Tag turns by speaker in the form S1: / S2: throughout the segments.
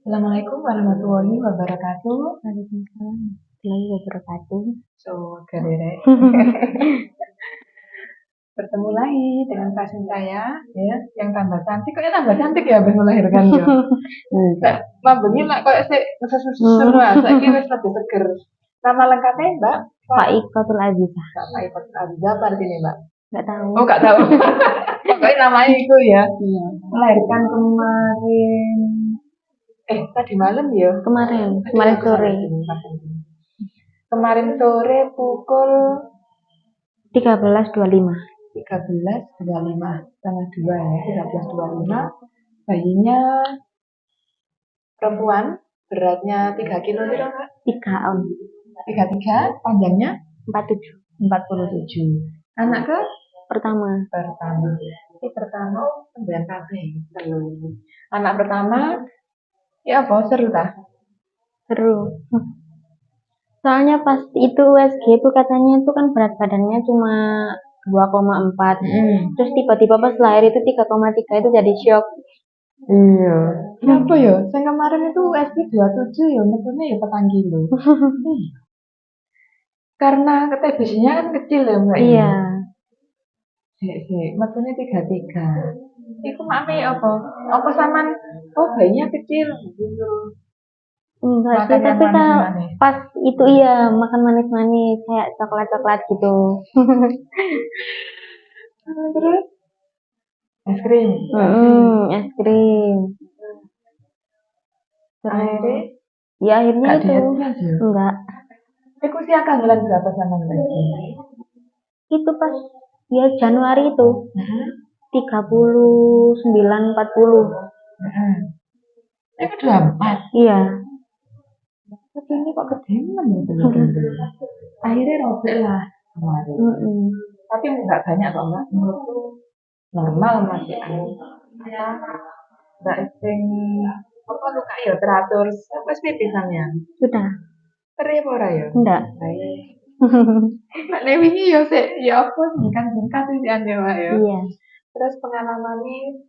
S1: Assalamualaikum warahmatullahi wabarakatuh.
S2: Waalaikumsalam warahmatullahi wabarakatuh.
S1: So, Garere. Bertemu lagi dengan pasien saya, ya, yang tambah cantik. Kok tambah cantik ya, habis melahirkan ya? Enggak, mabengin lah, kok sesusu lah. Saya kira lebih seger. Nama lengkapnya Mbak?
S2: Faikotul Azizah.
S1: Mbak Faikotul Azizah, apa artinya Mbak?
S2: Nggak tahu.
S1: Oh, nggak tahu. Pokoknya namanya itu ya.
S2: Iya.
S1: Melahirkan kemarin. Tadi malam ya?
S2: Kemarin
S1: Aduh,
S2: sore.
S1: Kemarin sore pukul
S2: 13.25.
S1: 13.25, setengah 2 ya, 13.25. Bayinya perempuan, beratnya 3 kilo gitu Kak?
S2: 3 on.
S1: 33, panjangnya
S2: 47.
S1: 47. Anak ke?
S2: Pertama.
S1: Ini pertama 9 KB. Anak pertama, ya apa? Seru tak?
S2: Seru. Soalnya pas itu USG itu katanya itu kan berat badannya cuma 2,4. Terus tiba-tiba pas lahir itu 3,3 itu jadi shock.
S1: Iya. Kenapa ya? Saya kemarin itu SD 27 ya, maksudnya ya 4 kilo. Karena TBC-nya kan kecil ya Mbak.
S2: Iya.
S1: Maksudnya 33. Iku mami apa? Apa saman? Oh bayinya kecil gitu.
S2: Enggak sih, tapi pas itu iya makan manis-manis kayak coklat-coklat gitu.
S1: Terus es krim.
S2: Es krim.
S1: Akhirnya?
S2: Ya akhirnya
S1: Gak
S2: itu.
S1: ya?
S2: Enggak.
S1: Usia kehamilan berapa sama Mbak?
S2: Itu pas ya Januari itu. 39 40.
S1: Itu 24.
S2: Iya.
S1: Tapi ini kok kedemen gitu. Akhirnya robek lah kemarin. Tapi nggak banyak kok Mbak. Menurutku normal masih nggak sing apa luka ya teratur apa sih pisannya?
S2: Sudah.
S1: Perih apa ora ya?
S2: Enggak.
S1: Mbak Lewi ini ya sih ya apa singkat sih di ande Mbak ya.
S2: Iya.
S1: Terus pengalamannya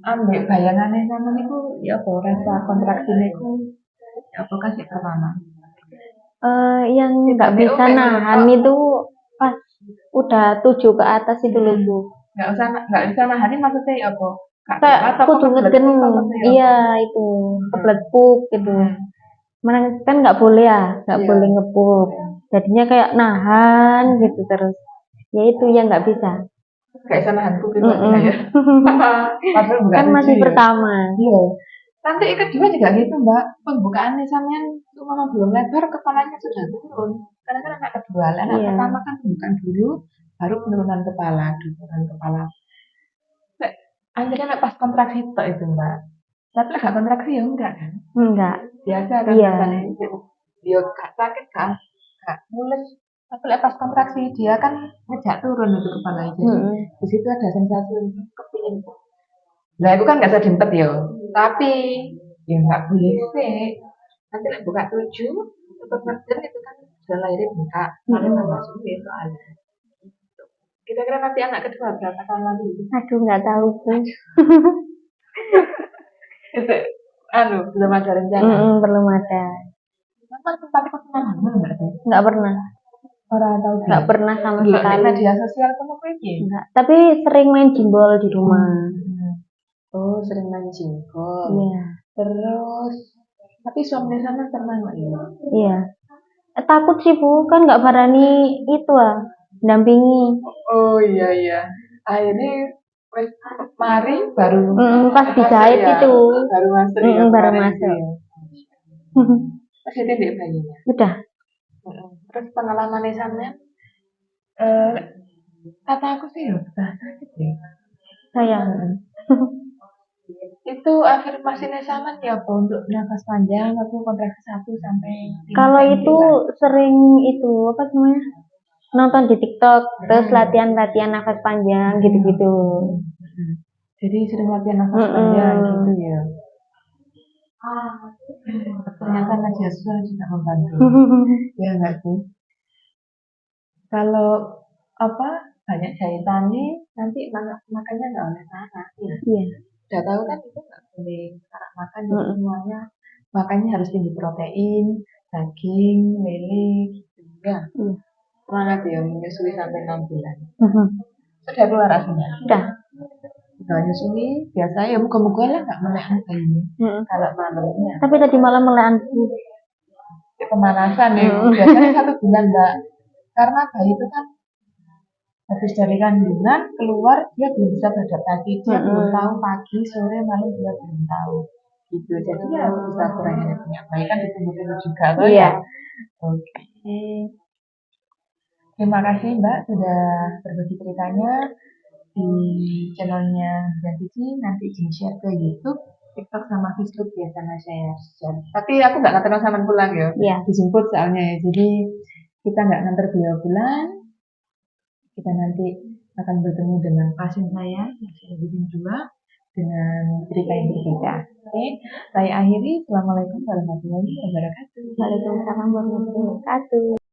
S1: ambek bayangannya sama niku ya apa rasa kontraksi niku ya apa kasih pertama?
S2: Yang nggak bisa nahan itu pas udah 7 ke atas itu loh Bu.
S1: Nggak bisa nahan ini maksudnya ya apa?
S2: Kayak kudu ngeden. Iya itu kebelet-pup gitu. Mana kan nggak boleh ya, nggak boleh ngepup. Jadinya kayak nahan gitu terus. Ya itu yang nggak bisa.
S1: Kayak bisa nahan pup itu ya.
S2: Kan masih pertama.
S1: Iya. Nanti kedua juga gitu Mbak. Pembukaannya sampean cuma belum lebar kepalanya sudah turun. Karena kan anak kedua, anak pertama kan bukan dulu, baru penurunan kepala. Akhirnya pas kontraksi itu Mbak. Tapi nggak kontraksi ya enggak kan?
S2: Enggak.
S1: Biasa kan rasanya dia gak sakit kan? Gak mules. Tapi pas kontraksi dia kan ngejak turun itu kepala. Jadi di situ ada sensasi kepingin. Nah itu kan nggak bisa diempet ya. Tapi ya nggak boleh sih. Nanti lah buka 7 tetap ngeden itu kan sudah lahirin buka. Lalu tambah sulit soalnya. Kira-kira nanti anak kedua berapa tahun lagi?
S2: Aduh nggak tahu sih.
S1: Itu belum ada rencana.
S2: Belum ada.
S1: Memang tempat ikut pengalaman nggak sih?
S2: Nggak pernah.
S1: Orang tahu.
S2: Nggak pernah sama sekali.
S1: Media sosial kamu
S2: enggak. Tapi sering main jimbol di rumah.
S1: Oh sering main jimbol.
S2: Iya.
S1: Terus tapi suami sana pernah nggak ya?
S2: Iya. Takut sih Bu, kan nggak berani itu dampingi.
S1: Oh iya. Akhirnya mari baru
S2: pas dijahit ya, itu
S1: baru masuk
S2: baru masuk.
S1: Masih ada bayinya?
S2: Udah.
S1: Terus pengalaman sampean kata aku sih ya sakit ya.
S2: Sayang.
S1: Itu afirmasinya sama ya apa untuk nafas panjang atau kontraksi 1 sampai 5.
S2: Kalau itu sering itu apa namanya? Nonton di TikTok terus latihan nafas panjang gitu-gitu.
S1: Jadi sering latihan nafas panjang gitu ya. Ternyata media sosial juga membantu. Ya enggak sih? Kalau banyak jahitan nih nanti makannya nggak oleh cara. Iya. Udah tahu kan itu nggak boleh cara makan jadi semuanya makannya harus tinggi protein, daging, lele gitu ya. Pernah ada yang menyusui sampai 6 bulan. Sudah keluar hasilnya?
S2: Udah.
S1: Udah nyusui, biasa ya muka-muka lah nggak melek bayinya. Kalau malamnya.
S2: Tapi tadi malam melekan.
S1: Pemanasan ya, biasanya 1 bulan Mbak. Karena bayi itu kan habis dari kandungan keluar dia belum bisa beradaptasi, dia belum tahu pagi, sore, malam dia belum tahu. Gitu. Jadi ya bisa kurangnya punya bayi kan ditunggu-tunggu juga loh ya. Oke. Terima kasih Mbak sudah berbagi ceritanya di channelnya dan Cici, nanti di-share ke YouTube, TikTok sama Facebook ya sama saya share. Tapi aku nggak nganter sama pulang ya, dijemput soalnya ya. Jadi kita nggak nganter beliau pulang, kita nanti akan bertemu dengan pasien saya yang sudah di sini juga dengan cerita yang berbeda. Oke, saya akhiri. Assalamualaikum warahmatullahi wabarakatuh.
S2: Waalaikumsalam warahmatullahi wabarakatuh.